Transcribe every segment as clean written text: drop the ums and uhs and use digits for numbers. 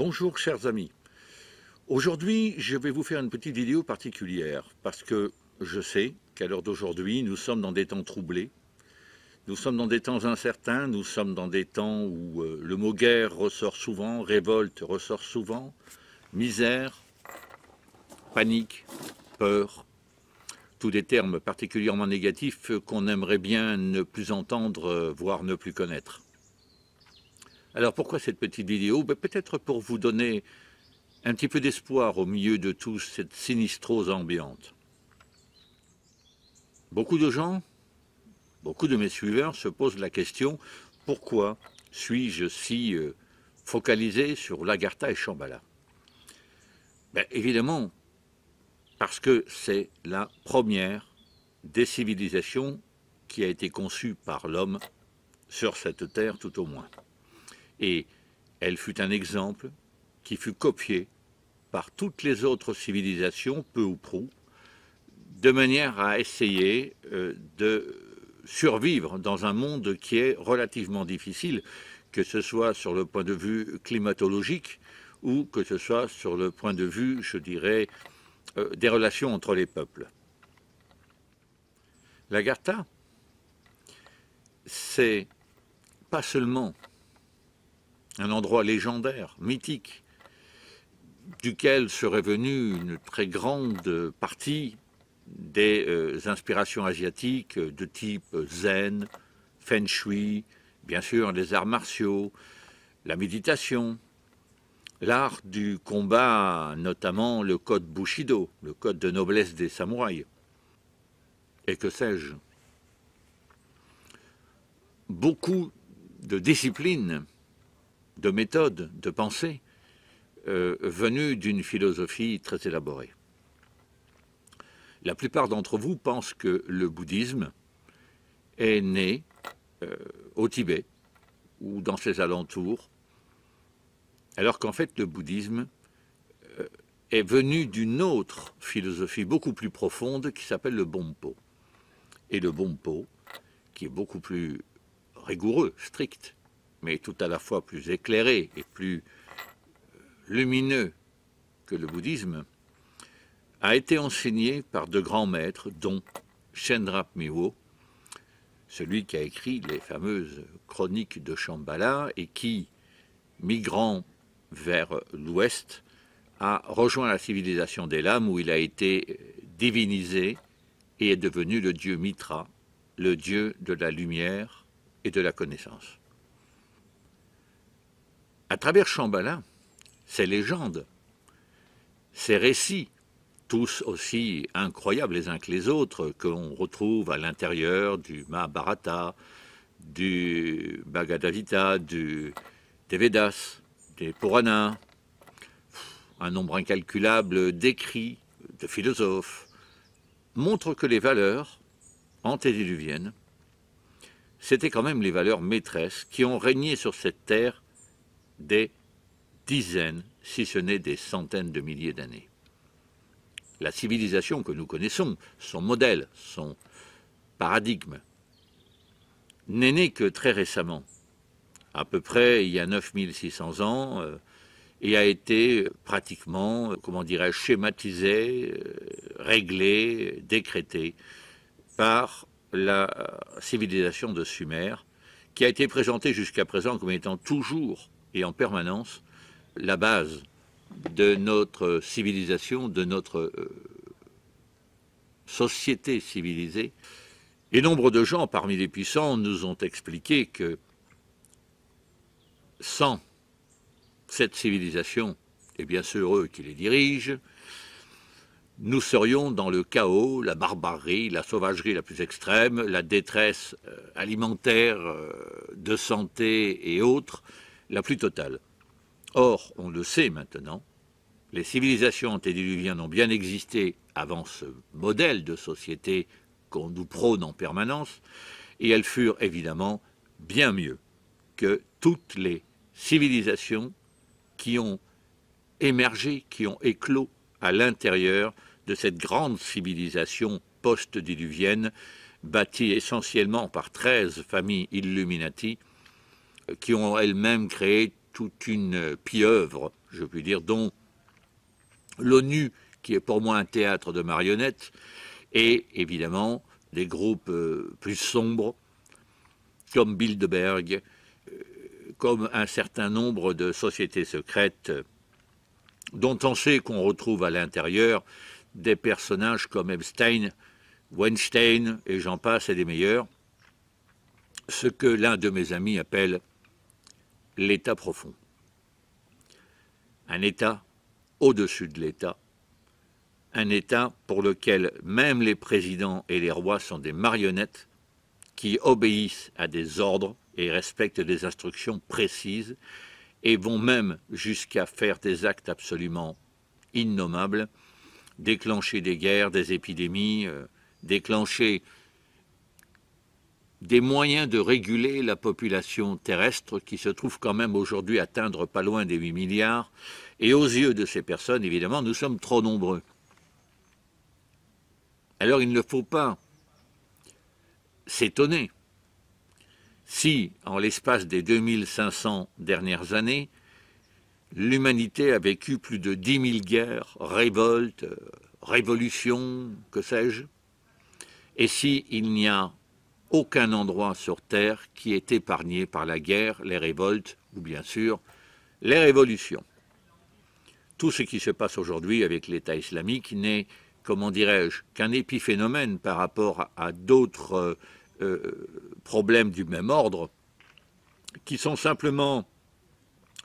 Bonjour chers amis. Aujourd'hui, je vais vous faire une petite vidéo particulière parce que je sais qu'à l'heure d'aujourd'hui, nous sommes dans des temps troublés, nous sommes dans des temps incertains, nous sommes dans des temps où le mot guerre ressort souvent, révolte ressort souvent, misère, panique, peur, tous des termes particulièrement négatifs qu'on aimerait bien ne plus entendre, voire ne plus connaître. Alors pourquoi cette petite vidéo? Peut-être pour vous donner un petit peu d'espoir au milieu de toute cette sinistrose ambiante. Beaucoup de gens, beaucoup de mes suiveurs se posent la question: pourquoi suis-je si focalisé sur l'Agartha et Shambhala? Évidemment, parce que c'est la première des civilisations qui a été conçue par l'homme sur cette terre tout au moins. Et elle fut un exemple qui fut copié par toutes les autres civilisations, peu ou prou, de manière à essayer de survivre dans un monde qui est relativement difficile, que ce soit sur le point de vue climatologique ou que ce soit sur le point de vue, je dirais, des relations entre les peuples. L'Agartha, c'est pas seulement un endroit légendaire, mythique, duquel serait venue une très grande partie des inspirations asiatiques de type zen, feng shui, bien sûr les arts martiaux, la méditation, l'art du combat, notamment le code Bushido, le code de noblesse des samouraïs, et que sais-je. Beaucoup de disciplines, de méthodes, de pensée, venues d'une philosophie très élaborée. La plupart d'entre vous pensent que le bouddhisme est né au Tibet ou dans ses alentours, alors qu'en fait le bouddhisme est venu d'une autre philosophie beaucoup plus profonde qui s'appelle le Bonpo. Et le Bonpo, qui est beaucoup plus rigoureux, strict, mais tout à la fois plus éclairé et plus lumineux que le bouddhisme, a été enseigné par de grands maîtres, dont Shendrap Miho, celui qui a écrit les fameuses chroniques de Shambhala et qui, migrant vers l'ouest, a rejoint la civilisation des lames où il a été divinisé et est devenu le dieu Mitra, le dieu de la lumière et de la connaissance. À travers Shambhala, ces légendes, ces récits, tous aussi incroyables les uns que les autres, qu'on retrouve à l'intérieur du Mahabharata, du Bhagavad Gita, des Védas, des Puranas, un nombre incalculable d'écrits, de philosophes, montrent que les valeurs antédiluviennes, c'était quand même les valeurs maîtresses qui ont régné sur cette terre des dizaines, si ce n'est des centaines de milliers d'années. La civilisation que nous connaissons, son modèle, son paradigme, n'est né que très récemment, à peu près il y a 9600 ans, et a été pratiquement, comment dirais-je, schématisé, réglé, décrété par la civilisation de Sumer, qui a été présentée jusqu'à présent comme étant toujours et en permanence la base de notre civilisation, de notre société civilisée. Et nombre de gens parmi les puissants nous ont expliqué que sans cette civilisation, et bien sûr eux qui les dirigent, nous serions dans le chaos, la barbarie, la sauvagerie la plus extrême, la détresse alimentaire, de santé et autres, la plus totale. Or, on le sait maintenant, les civilisations antédiluviennes ont bien existé avant ce modèle de société qu'on nous prône en permanence, et elles furent évidemment bien mieux que toutes les civilisations qui ont émergé, qui ont éclos à l'intérieur de cette grande civilisation post-diluvienne, bâtie essentiellement par 13 familles Illuminati, qui ont elles-mêmes créé toute une pieuvre je puis dire, dont l'ONU, qui est pour moi un théâtre de marionnettes, et évidemment des groupes plus sombres, comme Bilderberg, comme un certain nombre de sociétés secrètes, dont on sait qu'on retrouve à l'intérieur des personnages comme Epstein, Weinstein, et j'en passe, et des meilleurs, ce que l'un de mes amis appelle l'état profond. Un état au-dessus de l'état, un état pour lequel même les présidents et les rois sont des marionnettes qui obéissent à des ordres et respectent des instructions précises et vont même jusqu'à faire des actes absolument innommables, déclencher des guerres, des épidémies, déclencher des moyens de réguler la population terrestre qui se trouve quand même aujourd'hui atteindre pas loin des 8 milliards. Et aux yeux de ces personnes, évidemment, nous sommes trop nombreux. Alors il ne faut pas s'étonner si, en l'espace des 2500 dernières années, l'humanité a vécu plus de 10 000 guerres, révoltes, révolutions, que sais-je, et s'il n'y a aucun endroit sur Terre qui est épargné par la guerre, les révoltes ou bien sûr les révolutions. Tout ce qui se passe aujourd'hui avec l'État islamique n'est, comment dirais-je, qu'un épiphénomène par rapport à d'autres problèmes du même ordre qui sont simplement,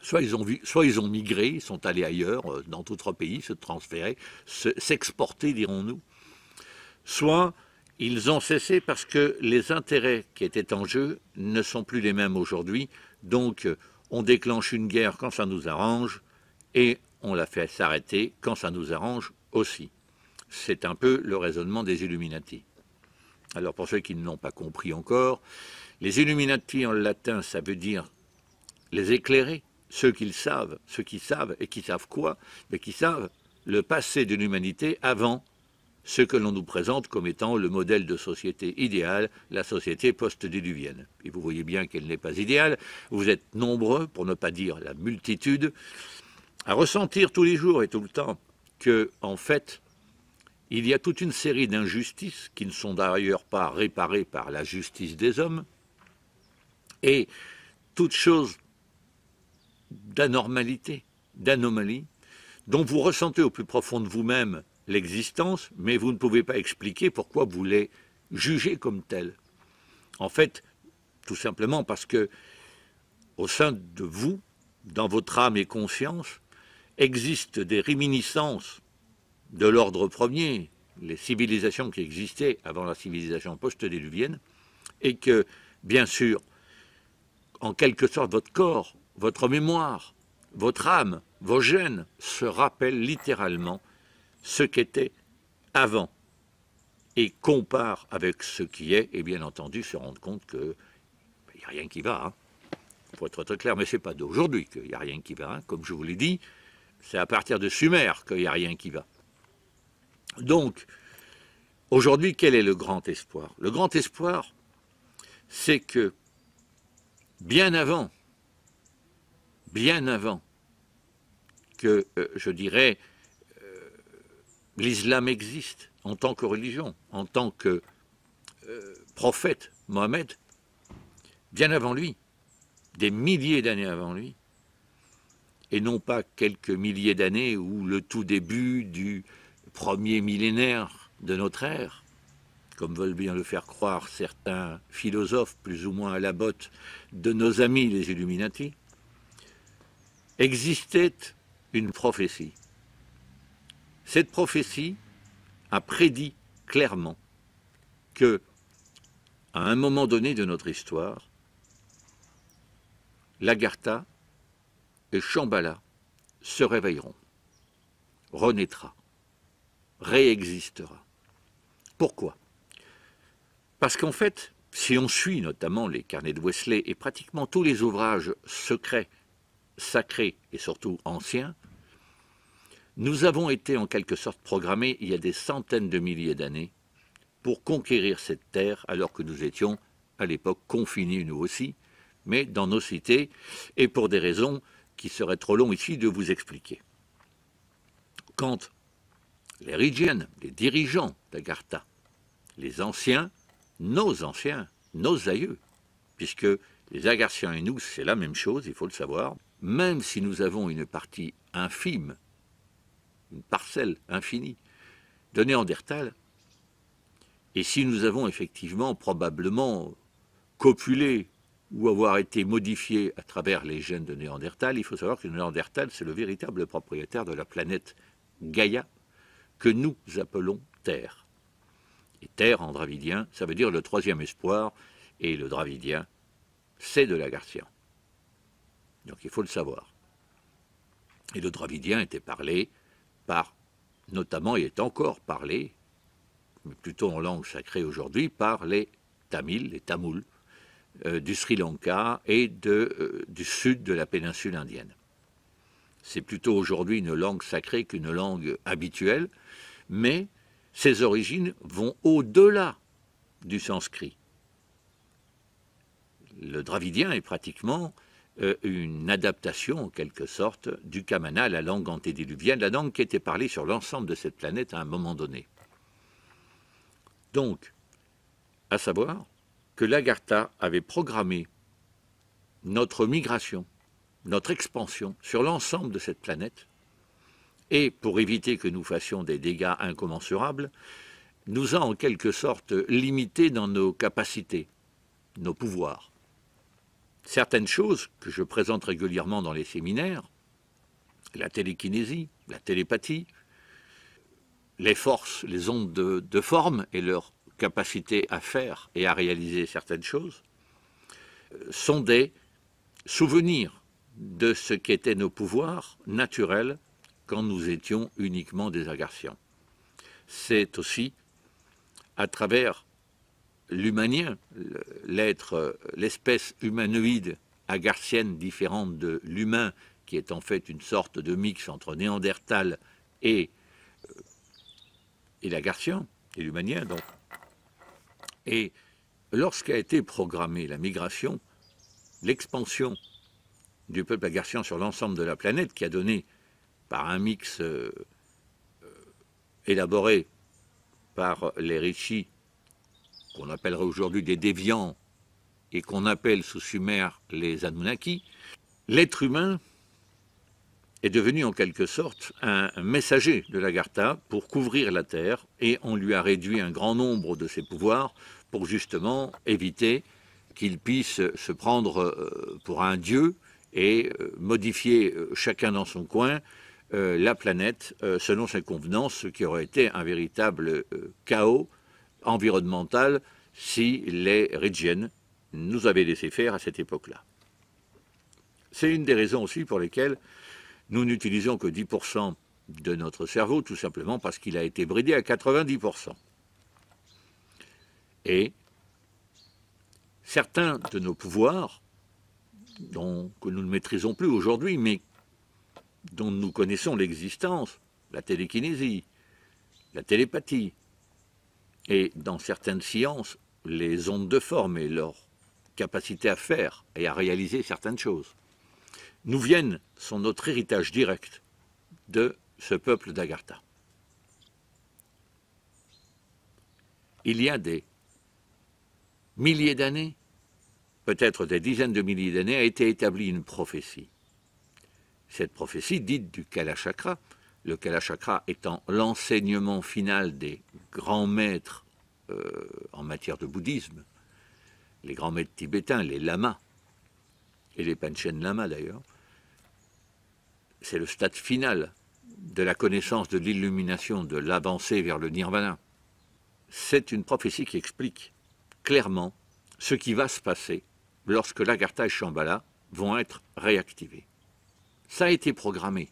soit ils ont migré, ils sont allés ailleurs, dans d'autres pays, se transférer, s'exporter, dirons-nous, soit ils ont cessé parce que les intérêts qui étaient en jeu ne sont plus les mêmes aujourd'hui. Donc, on déclenche une guerre quand ça nous arrange et on la fait s'arrêter quand ça nous arrange aussi. C'est un peu le raisonnement des Illuminati. Alors, pour ceux qui ne l'ont pas compris encore, les Illuminati en latin, ça veut dire les éclairés, ceux qui savent et qui savent quoi, mais qui savent le passé de l'humanité avant ce que l'on nous présente comme étant le modèle de société idéale, la société post-diluvienne. Et vous voyez bien qu'elle n'est pas idéale. Vous êtes nombreux, pour ne pas dire la multitude, à ressentir tous les jours et tout le temps que, en fait, il y a toute une série d'injustices qui ne sont d'ailleurs pas réparées par la justice des hommes, et toute chose d'anormalité, d'anomalie, dont vous ressentez au plus profond de vous-même l'existence, mais vous ne pouvez pas expliquer pourquoi vous les jugez comme tels. En fait, tout simplement parce que, au sein de vous, dans votre âme et conscience, existent des réminiscences de l'ordre premier, les civilisations qui existaient avant la civilisation post-diluvienne, et que, bien sûr, en quelque sorte, votre corps, votre mémoire, votre âme, vos gènes se rappellent littéralement ce qu'était avant et compare avec ce qui est, et bien entendu se rendre compte qu'il n'y a rien qui va. Hein. Pour être très clair, mais ce n'est pas d'aujourd'hui qu'il n'y a rien qui va. Hein. Comme je vous l'ai dit, c'est à partir de Sumer qu'il n'y a rien qui va. Donc, aujourd'hui, quel est le grand espoir? Le grand espoir, c'est que bien avant que, je dirais, l'islam existe en tant que religion, en tant que prophète, Mohammed, bien avant lui, des milliers d'années avant lui, et non pas quelques milliers d'années ou le tout début du premier millénaire de notre ère, comme veulent bien le faire croire certains philosophes plus ou moins à la botte de nos amis les Illuminati, existait une prophétie. Cette prophétie a prédit clairement que, à un moment donné de notre histoire, l'Agartha et Shambhala se réveilleront, renaîtra, réexistera. Pourquoi? Parce qu'en fait, si on suit notamment les carnets de Wesley et pratiquement tous les ouvrages secrets, sacrés et surtout anciens, nous avons été en quelque sorte programmés il y a des centaines de milliers d'années pour conquérir cette terre alors que nous étions à l'époque confinés nous aussi, mais dans nos cités et pour des raisons qui serait trop long ici de vous expliquer. Quand les Rigiennes, les dirigeants d'Agartha, les anciens, nos aïeux, puisque les Agartiens et nous, c'est la même chose, il faut le savoir, même si nous avons une partie infime, une parcelle infinie de Néandertal, et si nous avons effectivement probablement copulé ou avoir été modifiés à travers les gènes de Néandertal, il faut savoir que Néandertal, c'est le véritable propriétaire de la planète Gaïa, que nous appelons Terre. Et Terre, en dravidien, ça veut dire le troisième espoir, et le dravidien, c'est de l'Agartien. Donc il faut le savoir. Et le dravidien était parlé par, notamment, et est encore parlé, mais plutôt en langue sacrée aujourd'hui, par les Tamils, les Tamouls, du Sri Lanka et du sud de la péninsule indienne. C'est plutôt aujourd'hui une langue sacrée qu'une langue habituelle, mais ses origines vont au-delà du sanskrit. Le dravidien est pratiquement une adaptation, en quelque sorte, du kamana, la langue antédiluvienne, la langue qui était parlée sur l'ensemble de cette planète à un moment donné. Donc, à savoir que l'Agartha avait programmé notre migration, notre expansion sur l'ensemble de cette planète, et pour éviter que nous fassions des dégâts incommensurables, nous a en quelque sorte limités dans nos capacités, nos pouvoirs. Certaines choses que je présente régulièrement dans les séminaires, la télékinésie, la télépathie, les forces, les ondes de forme et leur capacité à faire et à réaliser certaines choses, sont des souvenirs de ce qu'étaient nos pouvoirs naturels quand nous étions uniquement des Agartiens. C'est aussi à travers l'humanien, l'être, l'espèce humanoïde agartienne différente de l'humain, qui est en fait une sorte de mix entre Néandertal et l'agartien, et l'humanien donc. Et lorsqu'a été programmée la migration, l'expansion du peuple agartien sur l'ensemble de la planète, qui a donné par un mix élaboré par les rishis, qu'on appellerait aujourd'hui des déviants, et qu'on appelle sous Sumer les Anunnaki, l'être humain est devenu en quelque sorte un messager de l'Agartha pour couvrir la Terre, et on lui a réduit un grand nombre de ses pouvoirs pour justement éviter qu'il puisse se prendre pour un dieu et modifier chacun dans son coin la planète selon ses convenances, ce qui aurait été un véritable chaos environnemental si les Rigiennes nous avaient laissé faire à cette époque-là. C'est une des raisons aussi pour lesquelles nous n'utilisons que 10% de notre cerveau, tout simplement parce qu'il a été bridé à 90%. Et certains de nos pouvoirs, que nous ne maîtrisons plus aujourd'hui, mais dont nous connaissons l'existence, la télékinésie, la télépathie, et dans certaines sciences, les ondes de forme et leur capacité à faire et à réaliser certaines choses, nous viennent, sont notre héritage direct de ce peuple d'Agartha. Il y a des milliers d'années, peut-être des dizaines de milliers d'années, a été établie une prophétie. Cette prophétie dite du Kalachakra, le Kalachakra étant l'enseignement final des grands maîtres en matière de bouddhisme, les grands maîtres tibétains, les lamas, et les Panchen lamas d'ailleurs, c'est le stade final de la connaissance de l'illumination, de l'avancée vers le nirvana. C'est une prophétie qui explique clairement ce qui va se passer lorsque l'Agartha et Shambhala vont être réactivés. Ça a été programmé.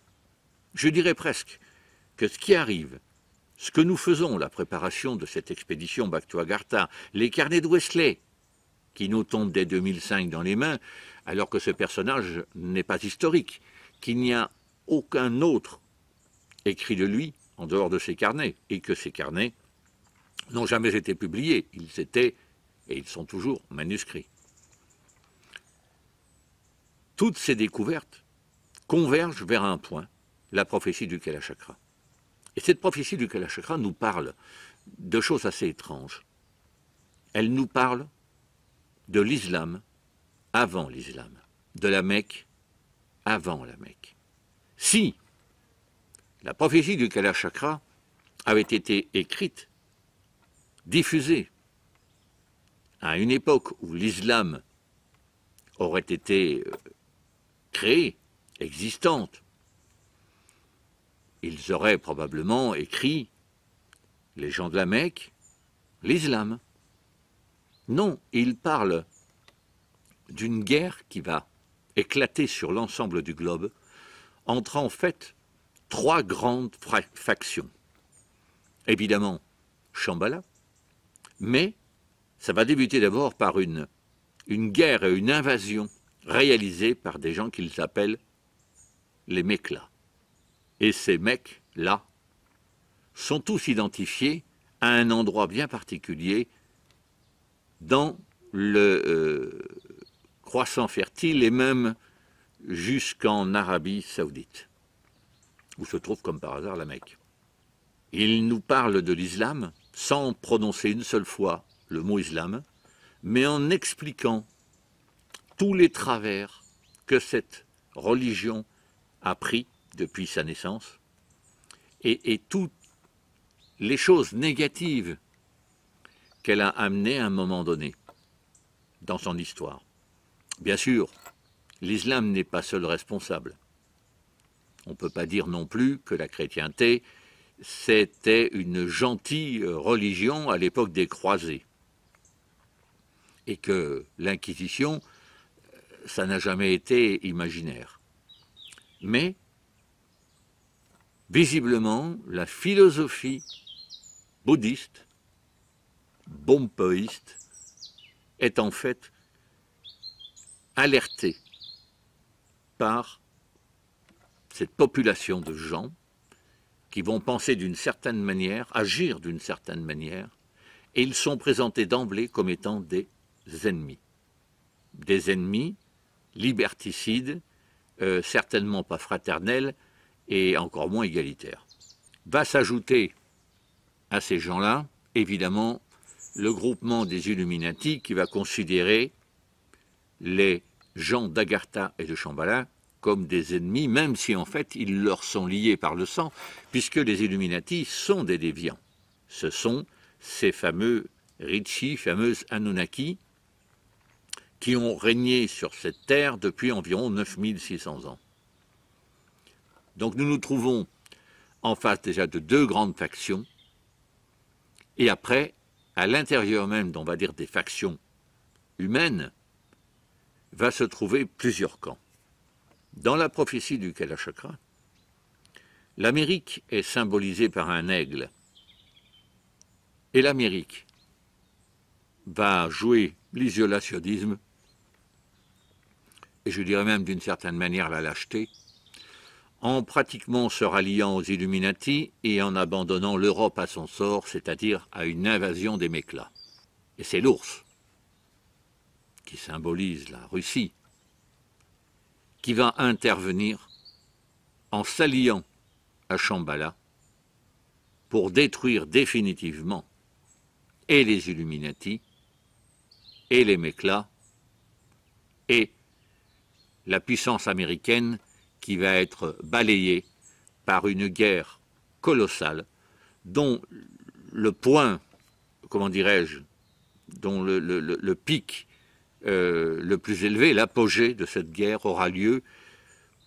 Je dirais presque que ce qui arrive, ce que nous faisons, la préparation de cette expédition Back to Agartha, les carnets de Wesley, qui nous tombent dès 2005 dans les mains, alors que ce personnage n'est pas historique, qu'il n'y a aucun autre écrit de lui en dehors de ces carnets, et que ces carnets n'ont jamais été publiés, ils étaient, et ils sont toujours, manuscrits. Toutes ces découvertes convergent vers un point, la prophétie du Kalachakra. Et cette prophétie du Kalachakra nous parle de choses assez étranges. Elle nous parle de l'islam avant l'islam, de la Mecque avant la Mecque. Si la prophétie du Kalachakra avait été écrite, diffusée, à une époque où l'islam aurait été créée, existante, ils auraient probablement écrit, les gens de la Mecque, l'islam. Non, ils parlent d'une guerre qui va éclater sur l'ensemble du globe entre en fait trois grandes factions. Évidemment, Shambhala, mais ça va débuter d'abord par une guerre et une invasion réalisée par des gens qu'ils appellent les Meklas. Et ces Mecs-là sont tous identifiés à un endroit bien particulier dans le croissant fertile et même jusqu'en Arabie Saoudite, où se trouve comme par hasard la Mecque. Il nous parle de l'islam sans prononcer une seule fois le mot islam, mais en expliquant tous les travers que cette religion a pris depuis sa naissance et toutes les choses négatives qu'elle a amenées à un moment donné dans son histoire. Bien sûr, l'islam n'est pas seul responsable. On ne peut pas dire non plus que la chrétienté, c'était une gentille religion à l'époque des croisés. Et que l'Inquisition, ça n'a jamais été imaginaire. Mais, visiblement, la philosophie bouddhiste, bompoïste, est en fait alertée par cette population de gens qui vont penser d'une certaine manière, agir d'une certaine manière, et ils sont présentés d'emblée comme étant des ennemis. Des ennemis liberticides, certainement pas fraternels et encore moins égalitaires. Va s'ajouter à ces gens-là, évidemment, le groupement des Illuminati qui va considérer les gens d'Agartha et de Shambhala comme des ennemis, même si en fait ils leur sont liés par le sang, puisque les Illuminati sont des déviants. Ce sont ces fameux Rishi, fameuses Anunnaki, qui ont régné sur cette terre depuis environ 9600 ans. Donc nous nous trouvons en face déjà de deux grandes factions, et après, à l'intérieur même, on va dire des factions humaines, va se trouver plusieurs camps. Dans la prophétie du Kalachakra, l'Amérique est symbolisée par un aigle. Et l'Amérique va jouer l'isolationnisme, et je dirais même d'une certaine manière la lâcheté, en pratiquement se ralliant aux Illuminati et en abandonnant l'Europe à son sort, c'est-à-dire à une invasion des Meklas. Et c'est l'ours, qui symbolise la Russie, qui va intervenir en s'alliant à Shambhala pour détruire définitivement et les Illuminati, et les Meklas, et la puissance américaine qui va être balayée par une guerre colossale dont le point, comment dirais-je, dont le pic le plus élevé, l'apogée de cette guerre aura lieu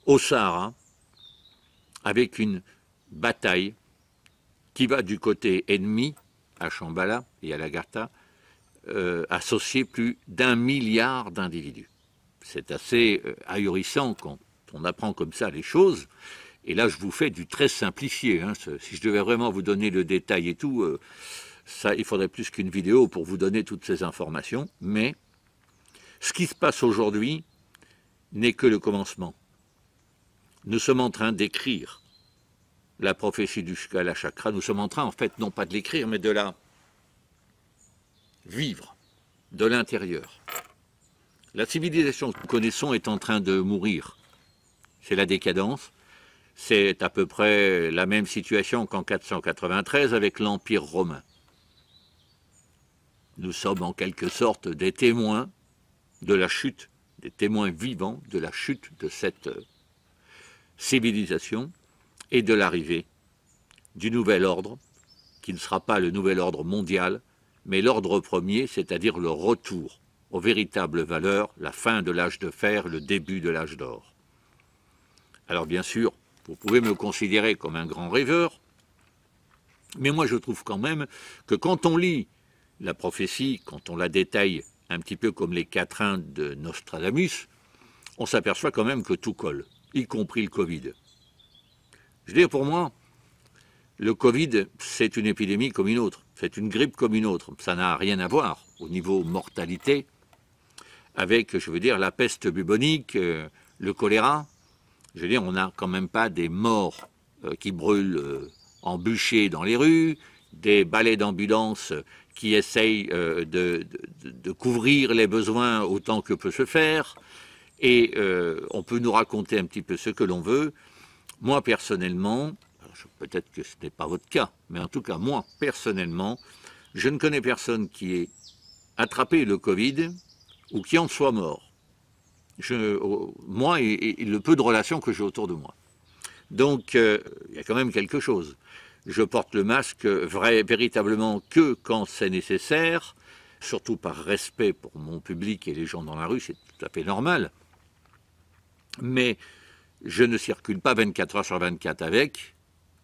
au Sahara, avec une bataille qui va du côté ennemi, à Shambhala et à l'Agartha, associer plus d'1 milliard d'individus. C'est assez ahurissant quand on apprend comme ça les choses. Et là, je vous fais du très simplifié. Hein. Si je devais vraiment vous donner le détail et tout, ça, il faudrait plus qu'une vidéo pour vous donner toutes ces informations. Mais ce qui se passe aujourd'hui n'est que le commencement. Nous sommes en train d'écrire la prophétie du Kalachakra. Nous sommes en train, en fait, non pas de l'écrire, mais de la vivre de l'intérieur. La civilisation que nous connaissons est en train de mourir. c'est la décadence. C'est à peu près la même situation qu'en 493 avec l'Empire romain. Nous sommes en quelque sorte des témoins de la chute, des témoins vivants de la chute de cette civilisation et de l'arrivée du nouvel ordre, qui ne sera pas le nouvel ordre mondial, mais l'ordre premier, c'est-à-dire le retour aux véritables valeurs, la fin de l'âge de fer, le début de l'âge d'or. Alors bien sûr, vous pouvez me considérer comme un grand rêveur, mais moi je trouve quand même que quand on lit la prophétie, quand on la détaille un petit peu comme les quatrains de Nostradamus, on s'aperçoit quand même que tout colle, y compris le Covid. Je veux dire, pour moi, le Covid, c'est une épidémie comme une autre, c'est une grippe comme une autre. Ça n'a rien à voir au niveau mortalité avec, je veux dire, la peste bubonique, le choléra. Je veux dire, on n'a quand même pas des morts qui brûlent en bûcher dans les rues, des balais d'ambulance qui essayent de couvrir les besoins autant que peut se faire, et on peut nous raconter un petit peu ce que l'on veut. Moi, personnellement, peut-être que ce n'est pas votre cas, mais en tout cas, moi, personnellement, je ne connais personne qui ait attrapé le Covid ou qui en soit mort. Moi et le peu de relations que j'ai autour de moi. Donc, il y a quand même quelque chose. Je porte le masque véritablement que quand c'est nécessaire, surtout par respect pour mon public et les gens dans la rue, c'est tout à fait normal. Mais je ne circule pas 24 heures sur 24 avec,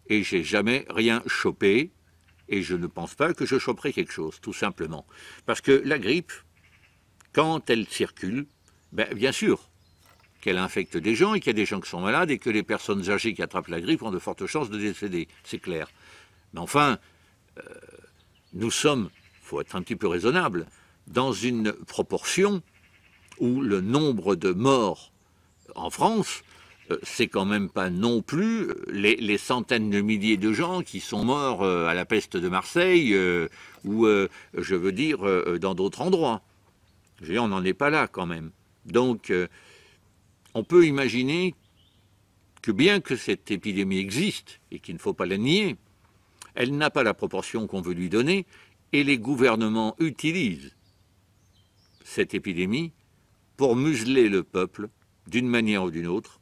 et j'ai jamais rien chopé, et je ne pense pas que je choperai quelque chose, tout simplement. Parce que la grippe, quand elle circule, bien sûr qu'elle infecte des gens et qu'il y a des gens qui sont malades et que les personnes âgées qui attrapent la grippe ont de fortes chances de décéder, c'est clair. Mais enfin, nous sommes, il faut être un petit peu raisonnable, dans une proportion où le nombre de morts en France, c'est quand même pas non plus les centaines de milliers de gens qui sont morts à la peste de Marseille ou, je veux dire, dans d'autres endroits. Je veux dire, on n'en est pas là quand même. Donc, on peut imaginer que bien que cette épidémie existe et qu'il ne faut pas la nier, elle n'a pas la proportion qu'on veut lui donner et les gouvernements utilisent cette épidémie pour museler le peuple d'une manière ou d'une autre,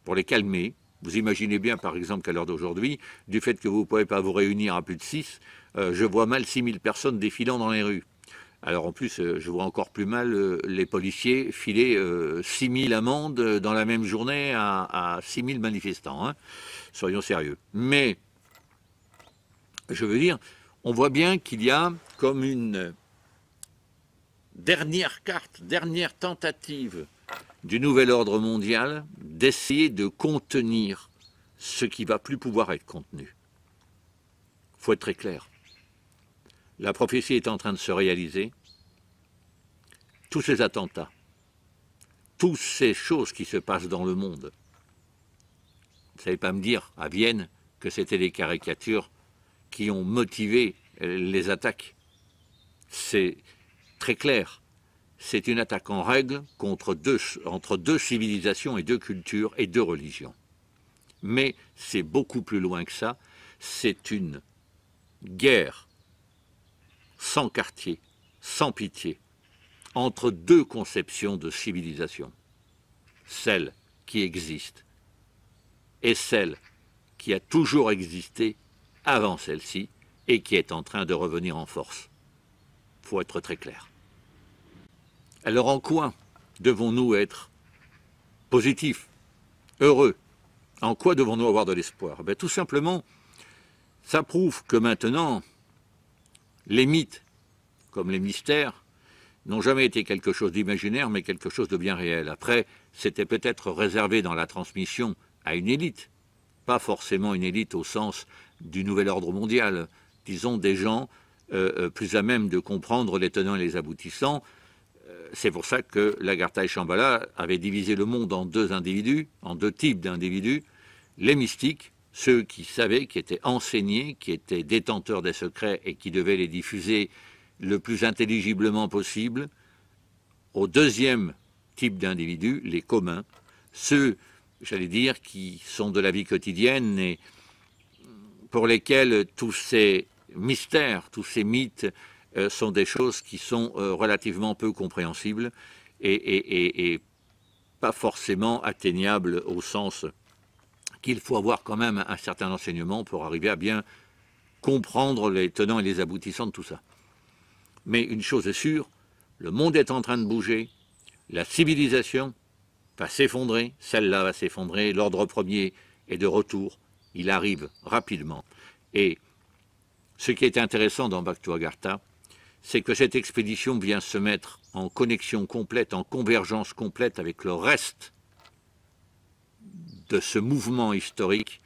pour les calmer. Vous imaginez bien, par exemple, qu'à l'heure d'aujourd'hui, du fait que vous ne pouvez pas vous réunir à plus de 6, je vois mal 6000 personnes défilant dans les rues. Alors en plus, je vois encore plus mal les policiers filer 6000 amendes dans la même journée à 6000 manifestants. Hein. Soyons sérieux. Mais, je veux dire, on voit bien qu'il y a comme une dernière carte, dernière tentative du nouvel ordre mondial d'essayer de contenir ce qui ne va plus pouvoir être contenu. Il faut être très clair. La prophétie est en train de se réaliser. Tous ces attentats, toutes ces choses qui se passent dans le monde. Vous ne savez pas me dire, à Vienne, que c'était des caricatures qui ont motivé les attaques. C'est très clair. C'est une attaque en règle entre deux civilisations et deux cultures et deux religions. Mais c'est beaucoup plus loin que ça. C'est une guerre sans quartier, sans pitié, entre deux conceptions de civilisation. Celle qui existe et celle qui a toujours existé avant celle-ci et qui est en train de revenir en force. Il faut être très clair. Alors en quoi devons-nous être positifs, heureux? En quoi devons-nous avoir de l'espoir? Tout simplement, ça prouve que maintenant, les mythes, comme les mystères, n'ont jamais été quelque chose d'imaginaire, mais quelque chose de bien réel. Après, c'était peut-être réservé dans la transmission à une élite, pas forcément une élite au sens du nouvel ordre mondial, disons des gens plus à même de comprendre les tenants et les aboutissants. C'est pour ça que Lagartha et Shambhala avaient divisé le monde en deux individus, en deux types d'individus, les mystiques, ceux qui savaient, qui étaient enseignés, qui étaient détenteurs des secrets et qui devaient les diffuser le plus intelligiblement possible, au deuxième type d'individus, les communs, ceux j'allais dire, qui sont de la vie quotidienne et pour lesquels tous ces mystères, tous ces mythes sont des choses qui sont relativement peu compréhensibles et pas forcément atteignables au sens qu'il faut avoir quand même un certain enseignement pour arriver à bien comprendre les tenants et les aboutissants de tout ça. Mais une chose est sûre, le monde est en train de bouger, la civilisation va s'effondrer, celle-là va s'effondrer, l'ordre premier est de retour, il arrive rapidement. Et ce qui est intéressant dans Back to Agartha, c'est que cette expédition vient se mettre en connexion complète, en convergence complète avec le reste de ce mouvement historique.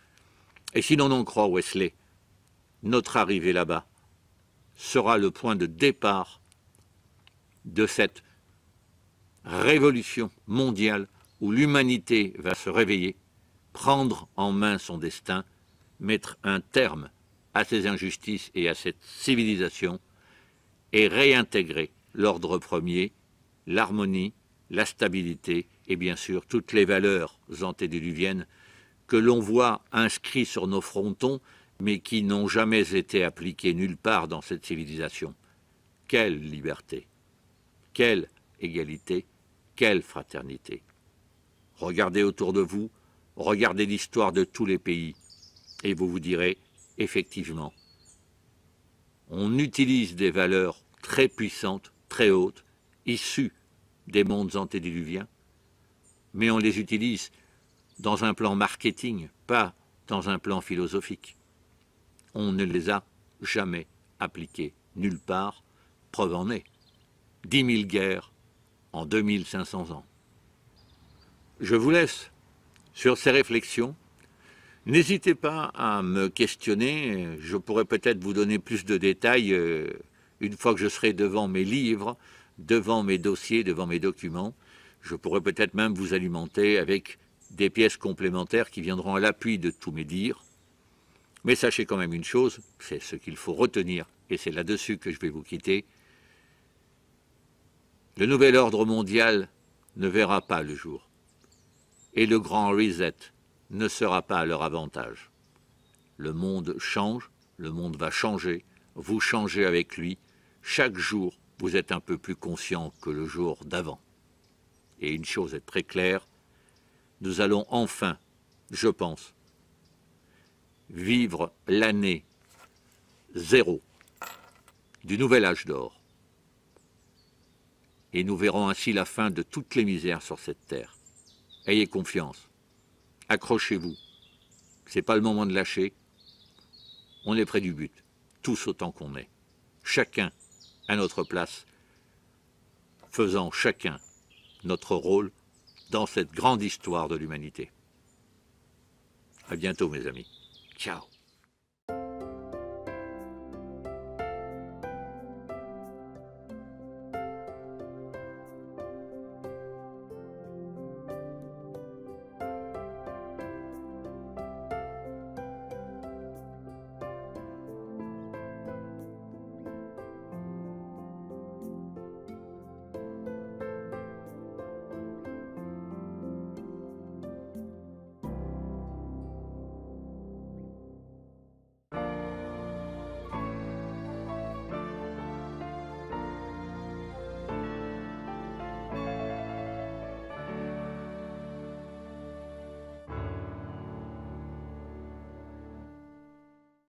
Et si l'on en croit Wesley, notre arrivée là-bas sera le point de départ de cette révolution mondiale où l'humanité va se réveiller, prendre en main son destin, mettre un terme à ces injustices et à cette civilisation et réintégrer l'ordre premier, l'harmonie, la stabilité et bien sûr toutes les valeurs antédiluviennes que l'on voit inscrites sur nos frontons mais qui n'ont jamais été appliquées nulle part dans cette civilisation. Quelle liberté, quelle égalité, quelle fraternité. Regardez autour de vous, regardez l'histoire de tous les pays et vous vous direz, effectivement, on utilise des valeurs très puissantes, très hautes, issues des mondes antédiluviens, mais on les utilise dans un plan marketing, pas dans un plan philosophique. On ne les a jamais appliquées nulle part, preuve en est. 10 000 guerres en 2500 ans. Je vous laisse sur ces réflexions. N'hésitez pas à me questionner, je pourrais peut-être vous donner plus de détails une fois que je serai devant mes livres, devant mes dossiers, devant mes documents. Je pourrais peut-être même vous alimenter avec des pièces complémentaires qui viendront à l'appui de tous mes dires. Mais sachez quand même une chose, c'est ce qu'il faut retenir, et c'est là-dessus que je vais vous quitter. Le nouvel ordre mondial ne verra pas le jour. Et le grand reset ne sera pas à leur avantage. Le monde change, le monde va changer, vous changez avec lui. Chaque jour, vous êtes un peu plus conscient que le jour d'avant. Et une chose est très claire, nous allons enfin, je pense, vivre l'année 0 du nouvel âge d'or. Et nous verrons ainsi la fin de toutes les misères sur cette terre. Ayez confiance, accrochez-vous, ce n'est pas le moment de lâcher, on est près du but, tous autant qu'on est, chacun à notre place, faisant chacun notre rôle dans cette grande histoire de l'humanité. À bientôt mes amis, ciao.